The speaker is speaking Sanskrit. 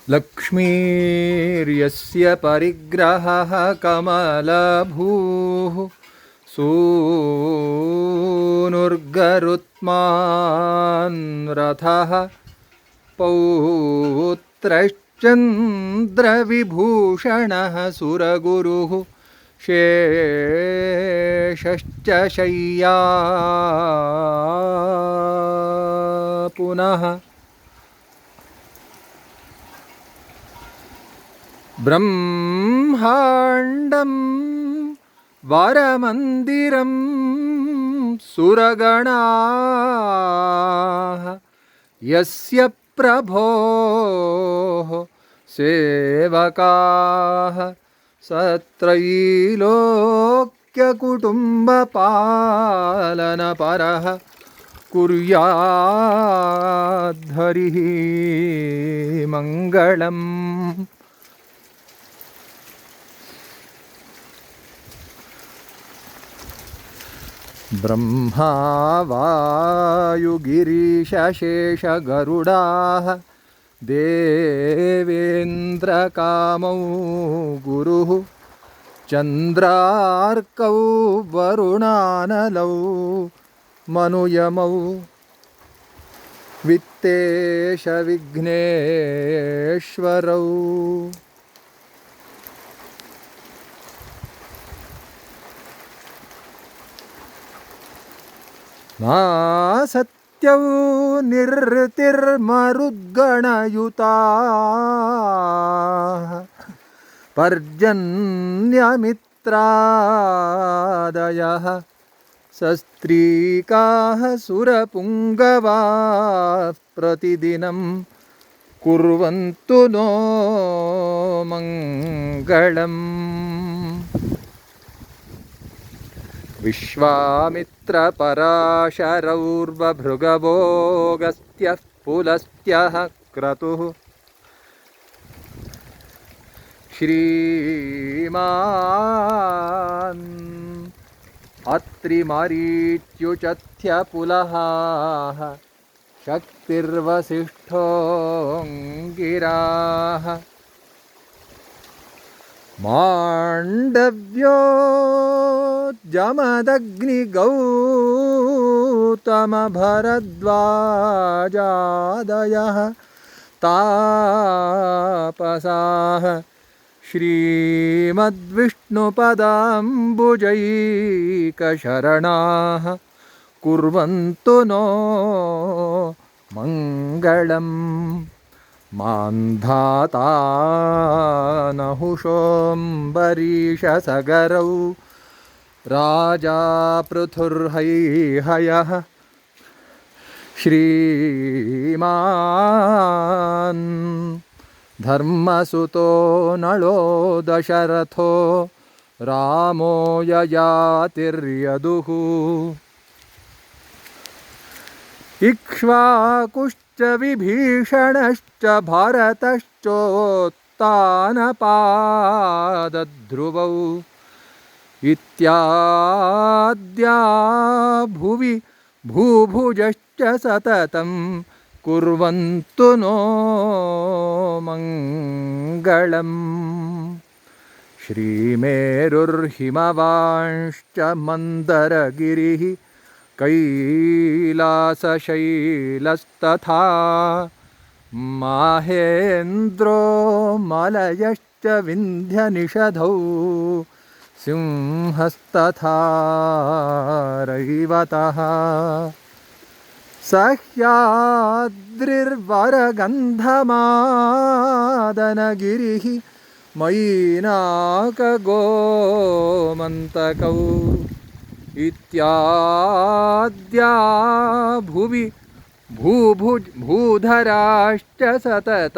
लक्ष्मीर्यस्य परिग्रहः कमलभूः सूनुर्गरुत्मान् रथः पौत्रश्चन्द्रविभूषणः सुरगुरुः शेषश्च शय्या पुनः ब्रह्माण्डं वरमन्दिरं सुरगणाः यस्य प्रभोः सेवकाः सत्रैलोक्यकुटुम्बपालनपरः कुर्याद्धरिः मङ्गलम्। ब्रह्मा वायुगिरीशेषगरुडाः देवेन्द्रकामौ गुरुः चन्द्रार्कौ वरुणानलौ मनुयमौ वित्तेशविघ्नेश्वरौ सत्यौ निर्तिर्मरुद्गणयुताः पर्जन्यमित्रादयः सस्त्रीकाः सुरपुङ्गवाः प्रतिदिनं कुर्वन्तु नो मङ्गलम्। विश्वामित्रपराशरौर्वभृगवोऽगस्त्यः पुलस्त्यः क्रतुः श्रीमान् अत्रिमरीच्युचथ्यपुलः शक्तिर्वसिष्ठोऽङ्गिराः माण्डव्यो जमदग्निगौतमभरद्वाजादयः तापसाः श्रीमद्विष्णुपदाम्बुजैकशरणाः कुर्वन्तु नो मङ्गलम्। मान्धाता नहुषोऽम्बरीशसगरौ राजा पृथुर्हैहयः श्रीमान् धर्मसुतो नलो दशरथो रामो ययातिर्यदुः इक्ष्वाकुश्च विभीषणश्च भरतश्चोत्तानपादध्रुवौ इत्याद्या भुवि भूभुजश्च सततं कुर्वन्तु नो मङ्गलम्। श्रीमेरुर्हिमवांश्च मन्दरगिरिः कैलासशैलस्तथा माहेन्द्रो मलयश्च विन्ध्यनिषधौ सिंहस्तथा रैवतः सह्याद्रिर्वरगन्धमादनगिरिः मैनाकगोमन्तकौ इत्याद्या भुवि भूधराश्च सततम्